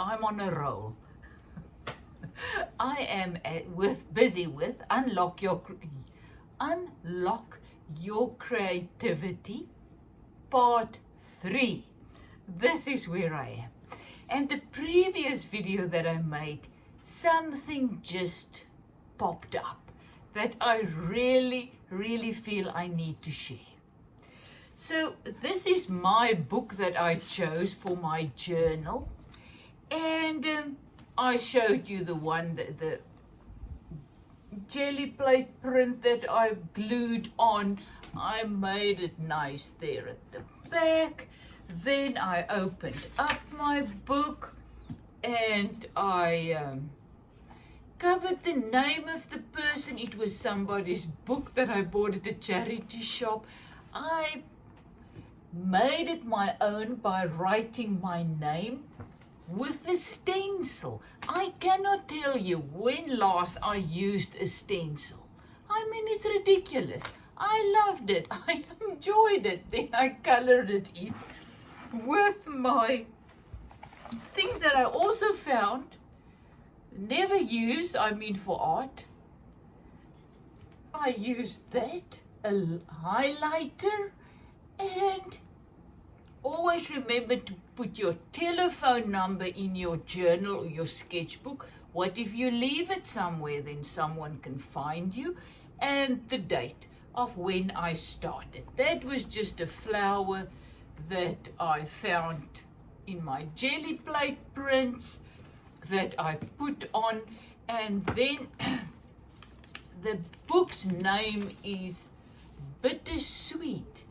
I'm on a roll. I am busy with Unlock Your Creativity, Part 3. This is where I am. And the previous video that I made, something just popped up that I really feel I need to share. So this is my book that I chose for my journal, and I showed you the one, the jelly plate print that I glued on. I made it nice there at the back. Then I opened up my book and I covered the name of the person. It was somebody's book that I bought at a charity shop. I made it my own by writing my name with a stencil. I cannot tell you when last I used a stencil. I mean, it's ridiculous. I loved it. I enjoyed it. Then I colored it in with my thing that I also found, never use, I mean for art. I used that, a highlighter, and always remember to put your telephone number in your journal or your sketchbook. What if you leave it somewhere? Then someone can find you. And the date of when I started. That was just a flower that I found in my jelly plate prints that I put on. And then the book's name is Bittersweet.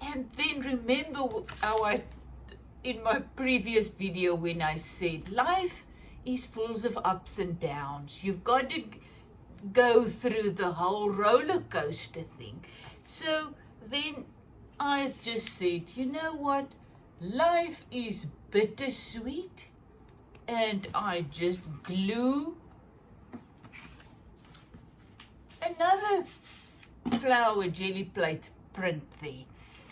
And then remember how in my previous video when I said life is full of ups and downs. You've got to go through the whole roller coaster thing. So then I just said, you know what? Life is bittersweet. And I just glue another flower jelly plate print there.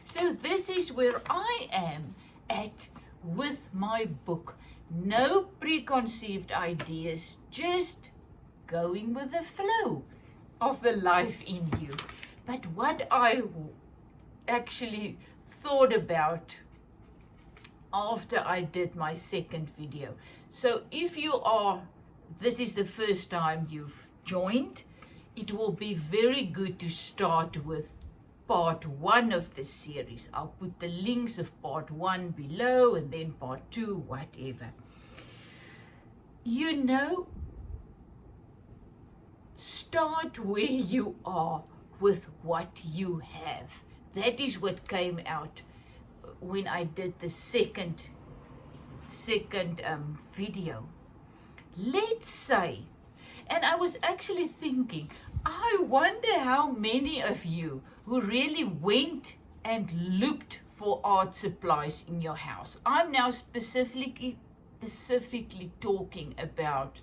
So this is where I am at with my book. No preconceived ideas, just going with the flow of the life in you. But what I actually thought about after I did my second video. So if this is the first time you've joined, it will be very good to start with part 1 of the series. I'll put the links of part 1 below and then part 2, whatever. You know, start where you are with what you have. That is what came out when I did the second video. Let's say, and I was actually thinking, I wonder how many of you who really went and looked for art supplies in your house. I'm now specifically talking about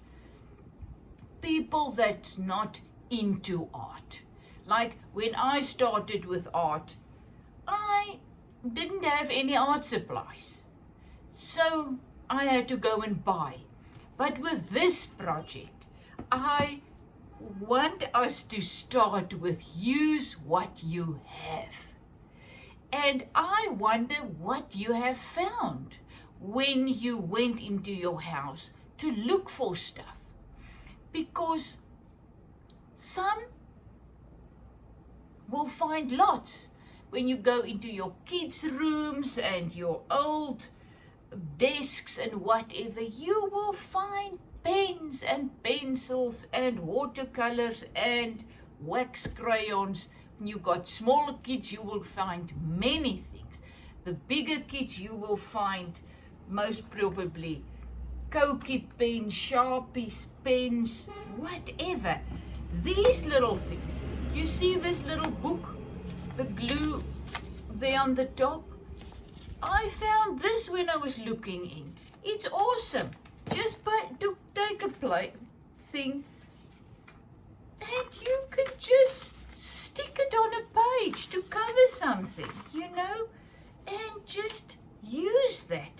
people that's not into art. Like when I started with art, I didn't have any art supplies. So I had to go and buy. But with this project, I want us to start with use what you have. And I wonder what you have found when you went into your house to look for stuff. Because some will find lots. When you go into your kids' rooms and your old desks and whatever, you will find pens and pencils and watercolors and wax crayons. When you got smaller kids, you will find many things. The bigger kids, you will find most probably Koki pens, Sharpies, pens, whatever. These little things. You see this little book, the glue there on the top? I found this when I was looking in. It's awesome. Just to take a thing and you could just stick it on a page to cover something, you know, and just use that.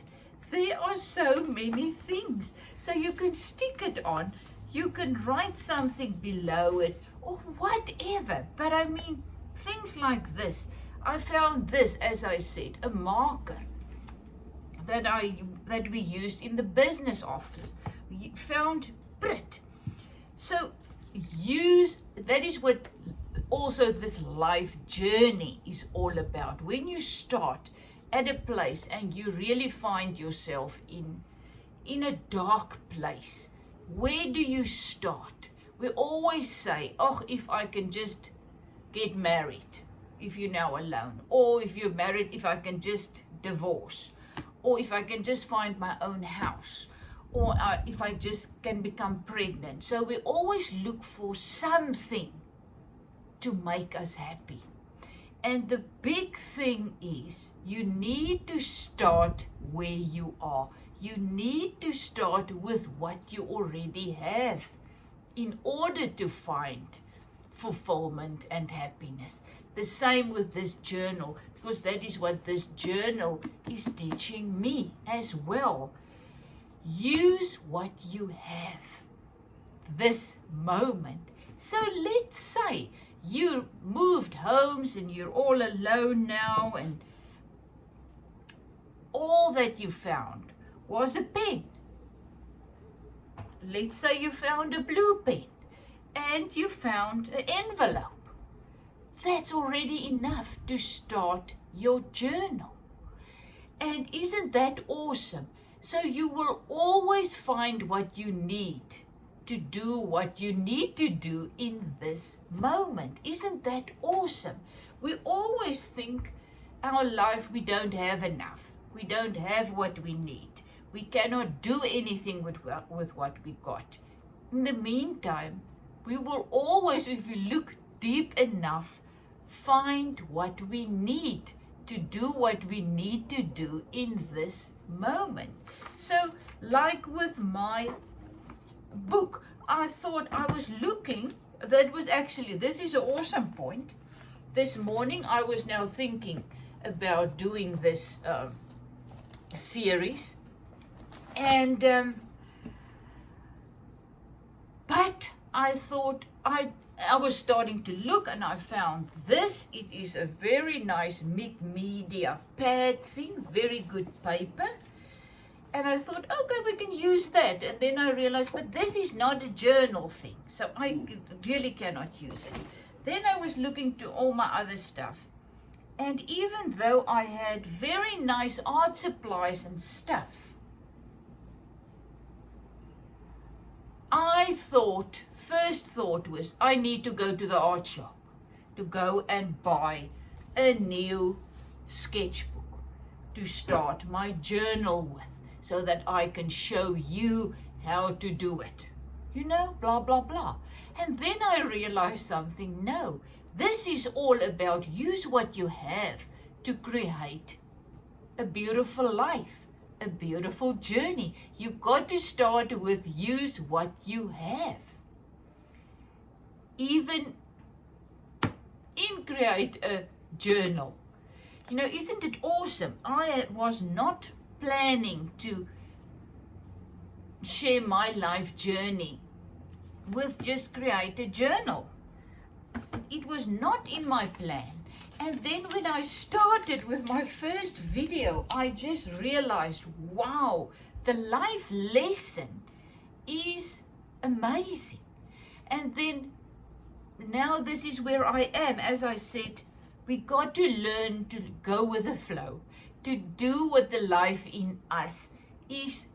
There are so so many things. So you can stick it on, you can write something below it, or whatever. But I mean, things like this. I found this, as I said, a marker that we used in the business office. We found Brit. So that is what also this life journey is all about. When you start at a place and you really find yourself in a dark place, where do you start? We always say, oh, if I can just get married, if you're now alone, or if you're married, if I can just divorce, or if I can just find my own house, or if I just can become pregnant. So we always look for something to make us happy. And the big thing is, you need to start where you are. You need to start with what you already have in order to find fulfillment and happiness. The same with this journal, because that is what this journal is teaching me as well. Use what you have this moment. So let's say you moved homes and you're all alone now, and all that you found was a pen. Let's say you found a blue pen and you found an envelope. That's already enough to start your journal. And isn't that awesome? So you will always find what you need to do what you need to do in this moment. Isn't that awesome? We always think our life, we don't have enough. We don't have what we need. We cannot do anything with what we got. In the meantime, we will always, if we look deep enough, find what we need to do what we need to do in this moment. So, like with my book, I thought I was looking, this is an awesome point. This morning I was now thinking about doing this series, and but I thought I was starting to look, and I found this. It is a very nice media pad thing, very good paper. And I thought, okay, we can use that. And then I realized, but this is not a journal thing, so I really cannot use it. Then I was looking to all my other stuff. And even though I had very nice art supplies and stuff, first thought was, I need to go to the art shop to go and buy a new sketchbook to start my journal with, so that I can show you how to do it. You know, blah, blah, blah. And then I realized something. No, this is all about use what you have to create a beautiful life, a beautiful journey. You've got to start with use what you have. Even in create a journal. You know, isn't it awesome? I was not planning to share my life journey with just create a journal. It was not in my plan. And then when I started with my first video, I just realized, wow, the life lesson is amazing. And then now this is where I am. As I said, we got to learn to go with the flow, to do what the life in us is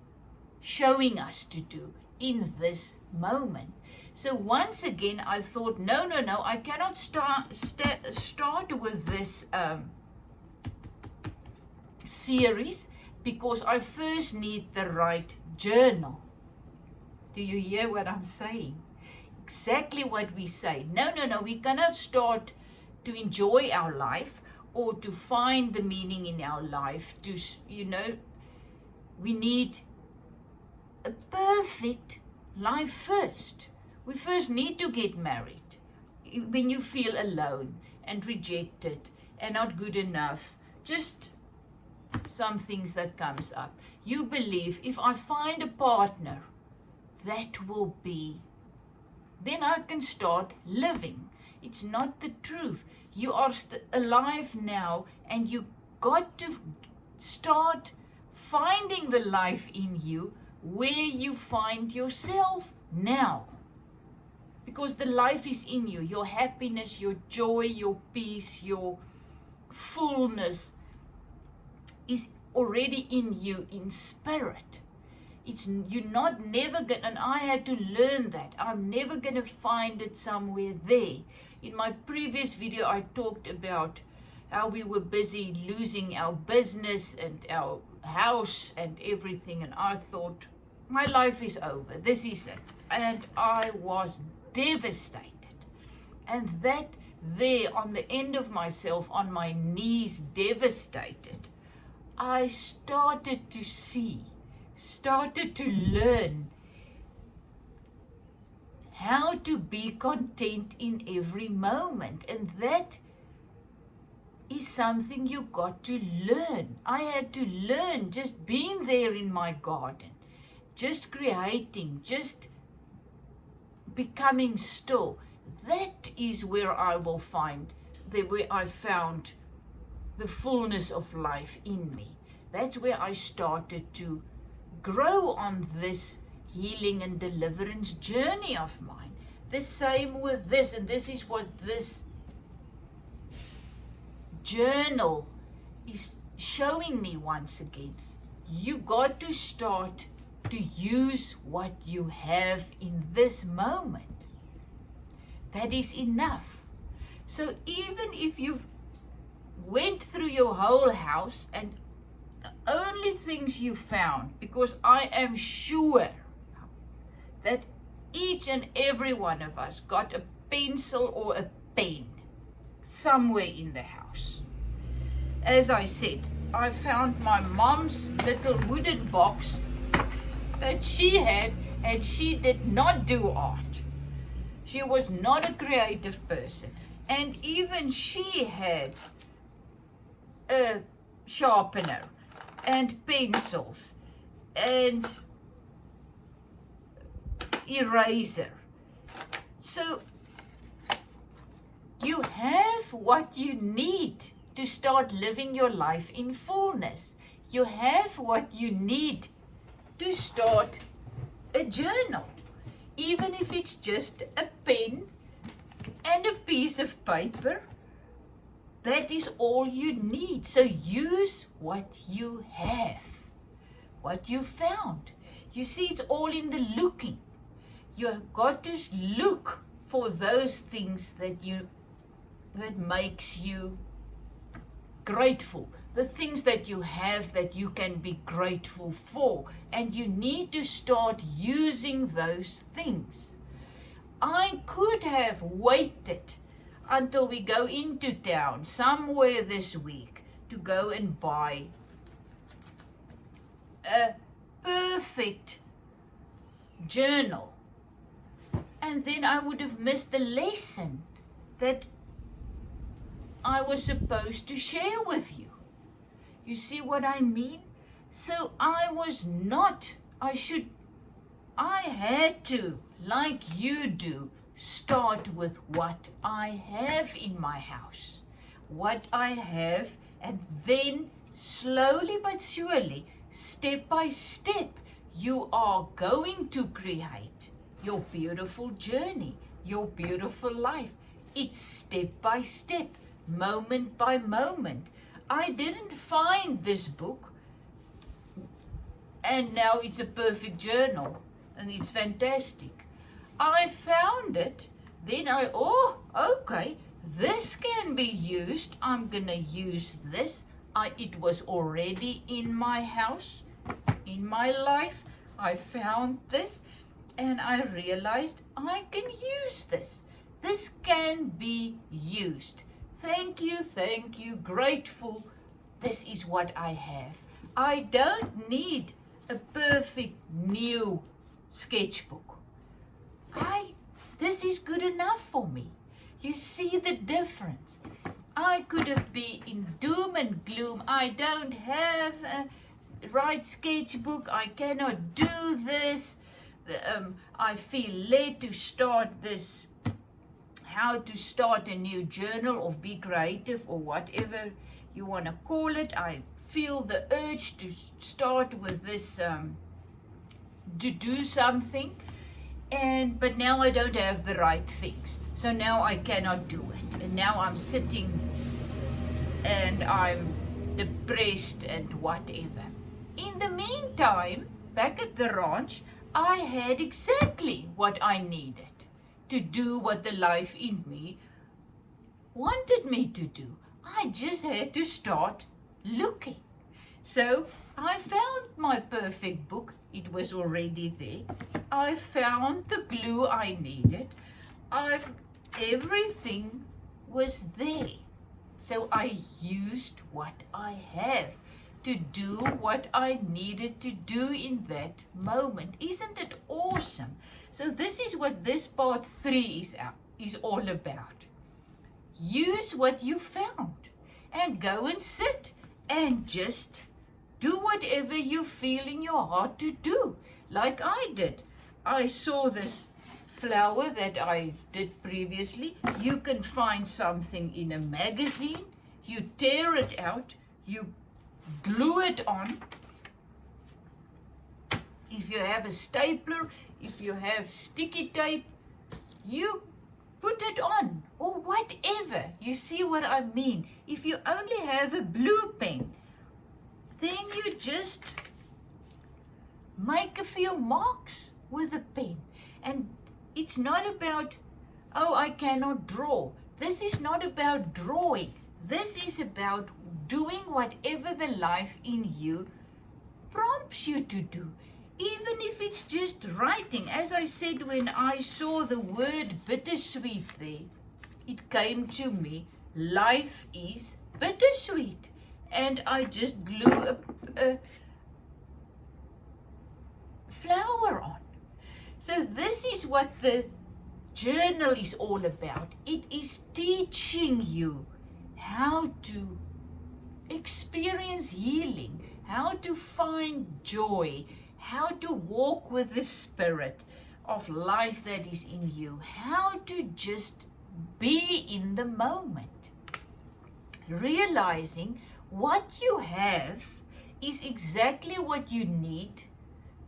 showing us to do in this moment. So once again, I thought, no, I cannot start with this series, because I first need the right journal. Do you hear what I'm saying? Exactly what we say. No, we cannot start to enjoy our life or to find the meaning in our life. We need a perfect life first. We first need to get married. When you feel alone and rejected and not good enough, just some things that comes up. You believe if I find a partner, that will be, then I can start living. It's not the truth. You are alive now, and you got to start finding the life in you where you find yourself now. Because the life is in you. Your happiness, your joy, your peace, your fullness is already in you in spirit. You're not never going, and I had to learn that. I'm never going to find it somewhere there. In my previous video, I talked about how we were busy losing our business and our house and everything, and I thought, my life is over. This is it. And I was devastated. And that there on the end of myself, on my knees, devastated, I started to see, started to learn how to be content in every moment. And that is something you got to learn. I had to learn just being there in my garden, just creating, just becoming still. That is where I will find, where I found the fullness of life in me. That's where I started to grow on this healing and deliverance journey of mine. The same with this, and this is what this journal is showing me once again. You got to start to use what you have in this moment. That is enough. So even if you went through your whole house and the only things you found, because I am sure that each and every one of us got a pencil or a pen somewhere in the house. As I said, I found my mom's little wooden box that she had, and she did not do art. She was not a creative person. And even she had a sharpener and pencils and eraser. So you have what you need to start living your life in fullness. You have what you need to start a journal, even if it's just a pen and a piece of paper. That is all you need. So use what you have, what you found. You see, it's all in the looking. You have got to look for those things that makes you grateful, the things that you have that you can be grateful for, and you need to start using those things. I could have waited until we go into town somewhere this week to go and buy a perfect journal, and then I would have missed the lesson that I was supposed to share with you. You see what I mean? So I had to, like you do, start with what I have in my house. What I have, and then slowly but surely, step by step, you are going to create your beautiful journey, your beautiful life. It's step by step, moment by moment. I didn't find this book and now it's a perfect journal and it's fantastic. I found it, then okay, this can be used. I'm gonna use this. It was already in my house, in my life. I found this and I realized I can use this. This can be used. Thank you, grateful. This is what I have. I don't need a perfect new sketchbook. This is good enough for me. You see the difference. I could have been in doom and gloom. I don't have a right sketchbook. I cannot do this. I feel led to start this, how to start a new journal or be creative or whatever you want to call it. I feel the urge to start with this, to do something. But now I don't have the right things. So now I cannot do it. And now I'm sitting and I'm depressed and whatever. In the meantime, back at the ranch, I had exactly what I needed to do what the life in me wanted me to do. I just had to start looking. So I found my perfect book. It was already there. I found the glue I needed. Everything was there. So I used what I have to do what I needed to do in that moment. Isn't it awesome? So this is what this part 3 is all about. Use what you found and go and sit and just do whatever you feel in your heart to do, like I did. I saw this flower that I did previously. You can find something in a magazine. You tear it out. You glue it on. If you have a stapler, if you have sticky tape, you put it on or whatever. You see what I mean? If you only have a blue pen, then you just make a few marks with a pen. And it's not about, oh, I cannot draw. This is not about drawing. This is about doing whatever the life in you prompts you to do. Even if it's just writing. As I said, when I saw the word bittersweet there, it came to me, life is bittersweet. And I just glue a flower on. So this is what the journal is all about. It is teaching you how to experience healing, how to find joy, how to walk with the spirit of life that is in you, how to just be in the moment, realizing what you have is exactly what you need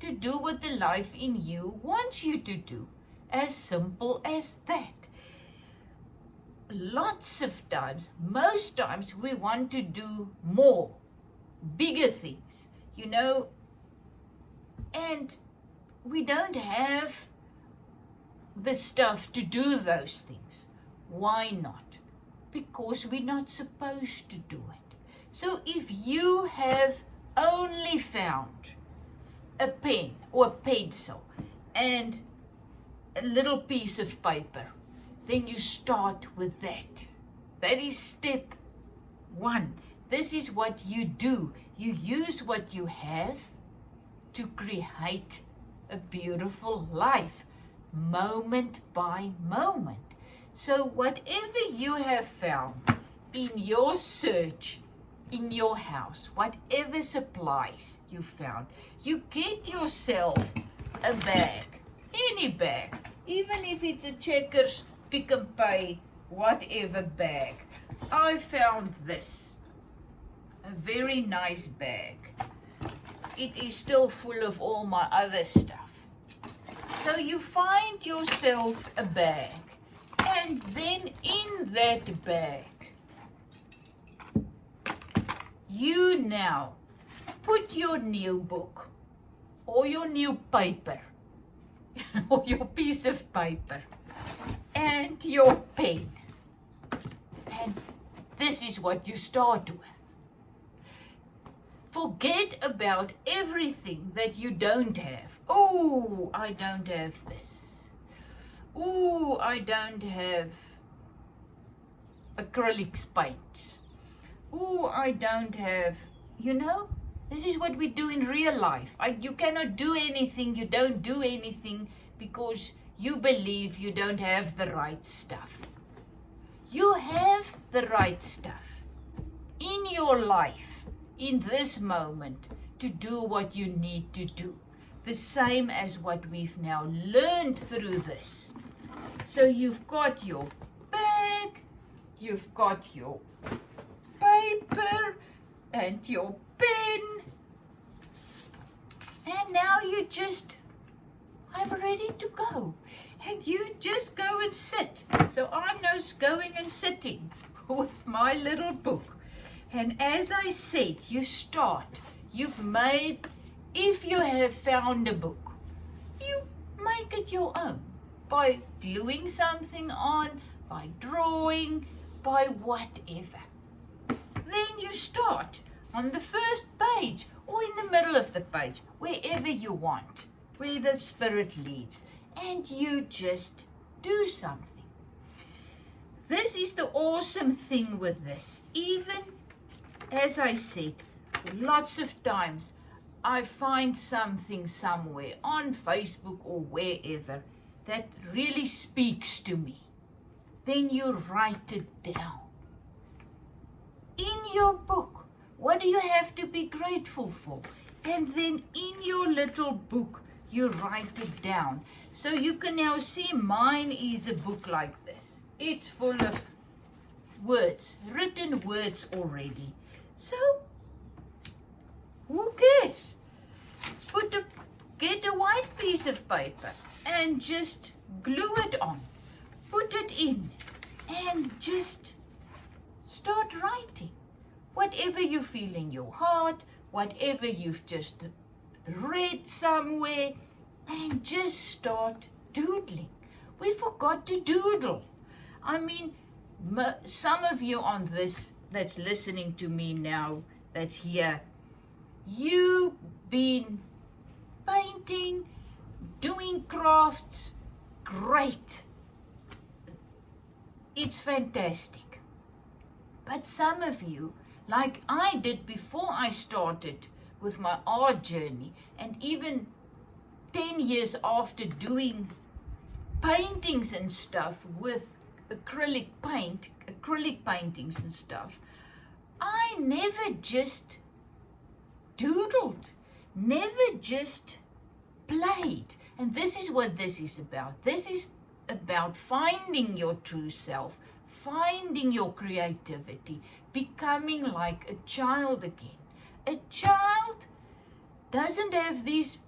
to do what the life in you wants you to do. As simple as that. Lots of times, most times, we want to do more, bigger things, and we don't have the stuff to do those things. Why not? Because we're not supposed to do it. So if you have only found a pen or a pencil and a little piece of paper, then you start with that. That is step 1. This is what you do. You use what you have to create a beautiful life, moment by moment. So whatever you have found in your search, in your house, whatever supplies you found, you get yourself a bag, any bag, even if it's a Checkers Pick and Pay, whatever bag. I found this, a very nice bag. It is still full of all my other stuff. So you find yourself a bag, and then in that bag, you now put your new book or your new paper or your piece of paper and your pen. And this is what you start with. Forget about everything that you don't have. Oh, I don't have this. Oh, I don't have acrylics paint. Oh, I don't have, this is what we do in real life. You cannot do anything, you don't do anything because you believe you don't have the right stuff. You have the right stuff in your life, in this moment, to do what you need to do. The same as what we've now learned through this. So you've got your bag, you've got your paper and your pen, and now I'm ready to go. And you just go and sit. So I'm now going and sitting with my little book. And as I said, you start. If you have found a book, you make it your own by gluing something on, by drawing, by whatever. Then you start on the first page or in the middle of the page, wherever you want, where the Spirit leads, and you just do something. This is the awesome thing with this. Even as I said, lots of times I find something somewhere on Facebook or wherever that really speaks to me. Then you write it down. In your book, what do you have to be grateful for? And then in your little book, you write it down. So you can now see mine is a book like this. It's full of words, written words already. So, who cares? Get a white piece of paper and just glue it on. Put it in and just start writing. Whatever you feel in your heart, whatever you've just read somewhere, and just start doodling. We forgot to doodle. I mean, some of you on this that's listening to me now, that's here, you've been painting, doing crafts, great. It's fantastic. But some of you, like I did before I started with my art journey, and even 10 years after doing paintings and stuff with acrylic paintings and stuff, I never just doodled, never just played. And this is what this is about. This is about finding your true self, finding your creativity, becoming like a child again. A child doesn't have these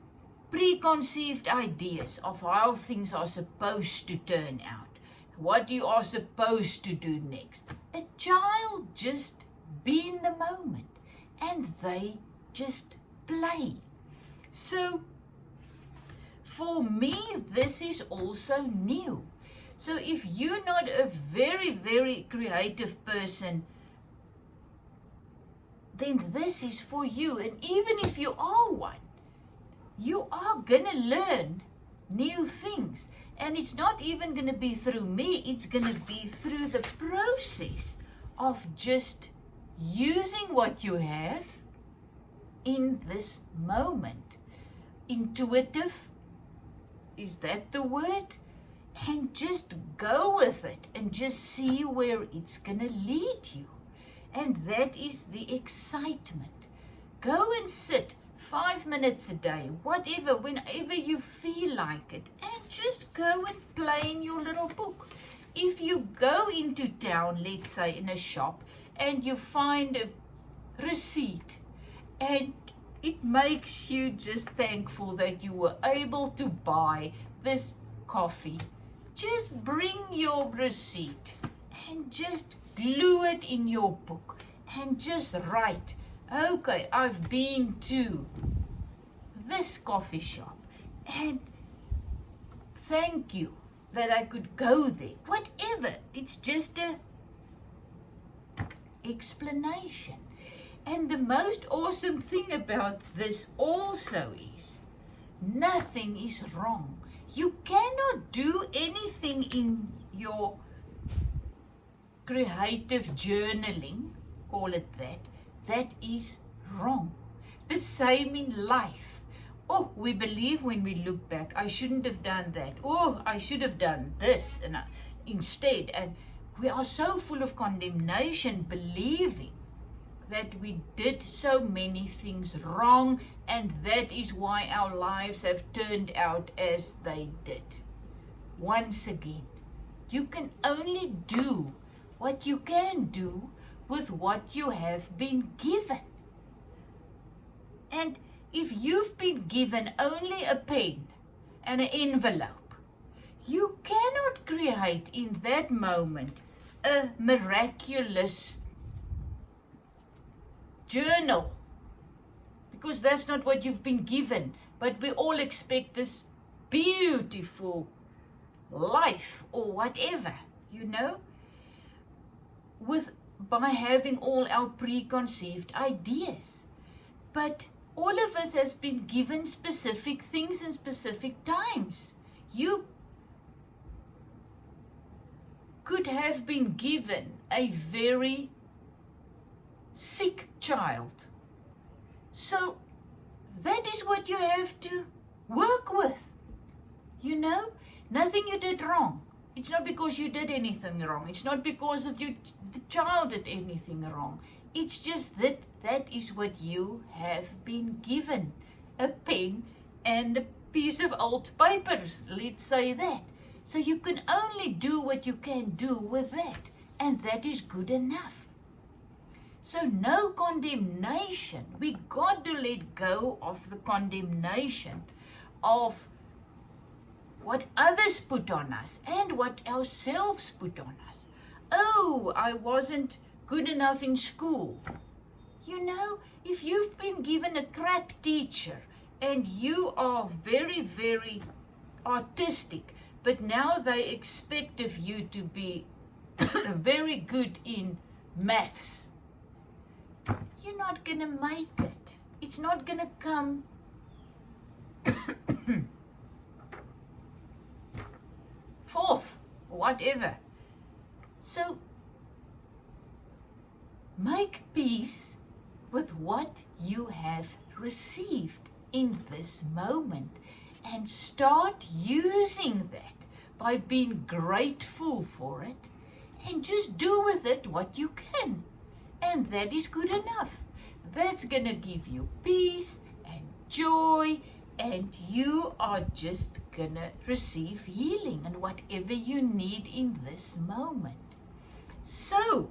preconceived ideas of how things are supposed to turn out, what you are supposed to do next. A child just be in the moment and they just play. So for me, this is also new. So if you're not a very, very creative person, then this is for you. And even if you are one, you are going to learn new things. And it's not even going to be through me. It's going to be through the process of just using what you have in this moment. Intuitive, is that the word? And just go with it and just see where it's going to lead you. And that is the excitement. Go and sit 5 minutes a day, whatever, whenever you feel like it, and just go and play in your little book. If you go into town, let's say in a shop, and you find a receipt, and it makes you just thankful that you were able to buy this coffee, just bring your receipt and just glue it in your book and just write, okay, I've been to this coffee shop and thank you that I could go there. Whatever, it's just a explanation. And the most awesome thing about this also is nothing is wrong. You cannot do anything in your creative journaling, call it that is wrong. The same in life. Oh, we believe when we look back, I shouldn't have done that. Oh, I should have done this instead. And We are so full of condemnation, believing that we did so many things wrong, and that is why our lives have turned out as they did. Once again, you can only do what you can do with what you have been given. And if you've been given only a pen and an envelope, you cannot create in that moment a miraculous journal, because that's not what you've been given. But we all expect this beautiful life or whatever, by having all our preconceived ideas. But all of us has been given specific things in specific times. You could have been given a very sick child. So that is what you have to work with. Nothing you did wrong. It's not because you did anything wrong. It's not because of the child did anything wrong. It's just that is what you have been given. A pen and a piece of old papers, let's say that. So you can only do what you can do with that, and that is good enough. So no condemnation. We got to let go of the condemnation of what others put on us and what ourselves put on us. Oh, I wasn't good enough in school. If you've been given a crap teacher and you are very, very artistic, but now they expect of you to be very good in maths, you're not going to make it. It's not going to come forth, whatever. So make peace with what you have received in this moment and start using that by being grateful for it, and just do with it what you can. And that is good enough. That's going to give you peace and joy, and you are just going to receive healing and whatever you need in this moment. So,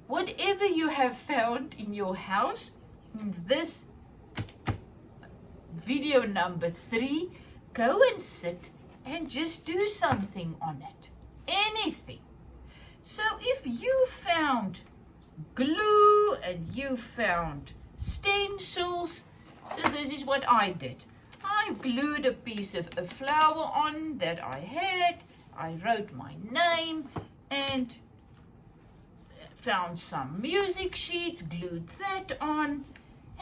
whatever you have found in your house, in this video number 3, go and sit and just do something on it. Anything. So if you found glue and you found stencils, so this is what I did. I glued a piece of a flower on that I had. I wrote my name and found some music sheets, glued that on,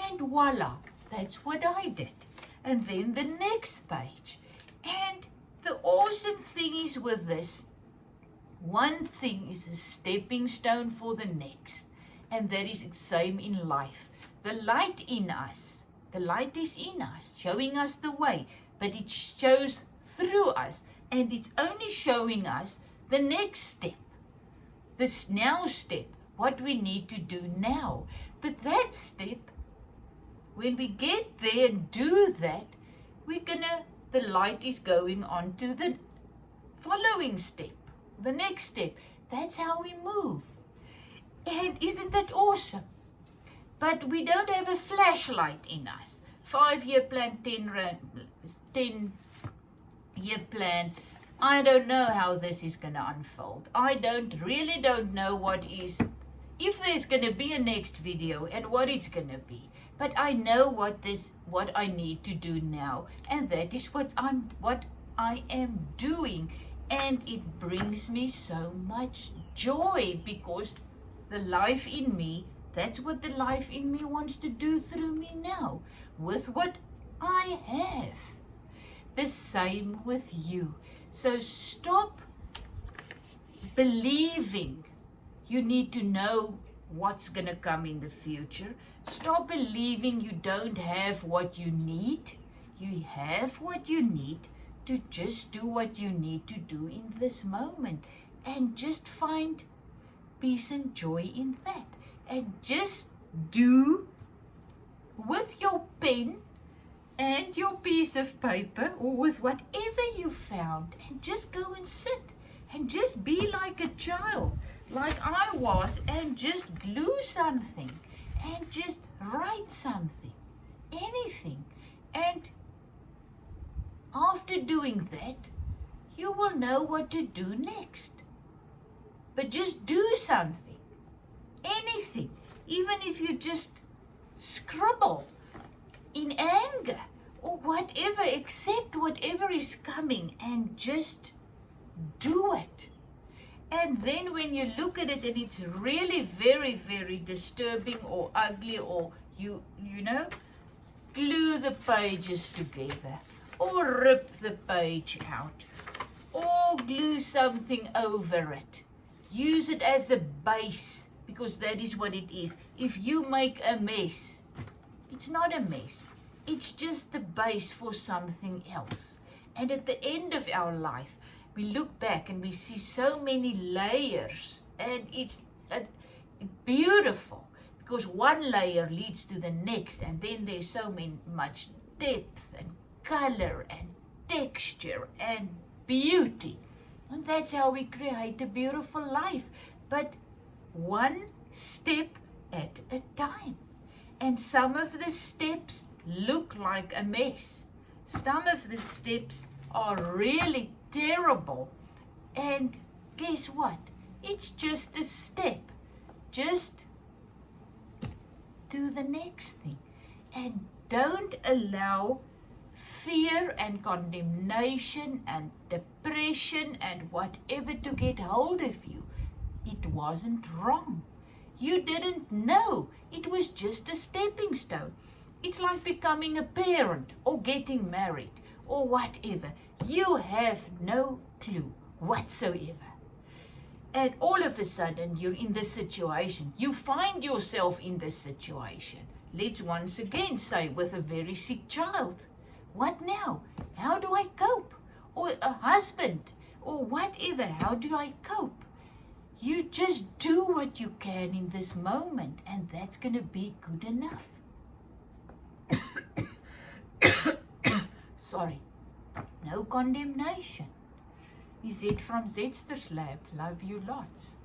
and voila, that's what I did. And then the next page. And the awesome thing is with this, one thing is a stepping stone for the next, and that is the same in life. The light in us, the light is in us, showing us the way, but it shows through us, and it's only showing us the next step, this now step, what we need to do now. But that step, when we get there and do that, the light is going on to the following step, the next step. That's how we move. And isn't that awesome? But we don't have a flashlight in us. 5-year plan, 10-year plan. I don't know how this is going to unfold. I really don't know if there's going to be a next video and what it's going to be. But I know what I need to do now, and that is what I am doing, and it brings me so much joy, because the life in me, that's what the life in me wants to do through me now, with what I have. The same with you. So stop believing you need to know what's going to come in the future. Stop believing you don't have what you need. You have what you need to just do what you need to do in this moment. and just find peace and joy in that. And just do with your pen and your piece of paper, or with whatever you found, and just go and sit and just be like a child, like I was, and just glue something and just write something, anything. And after doing that, you will know what to do next. But just do something, anything, even if you just scribble in anger or whatever, accept whatever is coming and just do it. And then when you look at it and it's really very, very disturbing or ugly, or you know, glue the pages together, or rip the page out, or glue something over it. Use it as a base, because that is what it is. If you make a mess, it's not a mess. It's just the base for something else. And at the end of our life, we look back and we see so many layers, and it's beautiful, because one layer leads to the next, and then there's so much depth and color and texture and beauty. And that's how we create a beautiful life, but one step at a time. And some of the steps look like a mess. Some of the steps are really terrible. And guess what? It's just a step. Just do the next thing. And don't allow fear and condemnation and depression and whatever to get hold of you. It wasn't wrong. You didn't know. It was just a stepping stone. It's like becoming a parent or getting married or whatever. You have no clue whatsoever. And all of a sudden, you're in this situation. You find yourself in this situation. Let's once again say, with a very sick child. What now? How do I cope? Or a husband, or whatever. How do I cope? You just do what you can in this moment, and that's going to be good enough. Sorry. No condemnation. Z from Zetster's Lab. Love you lots.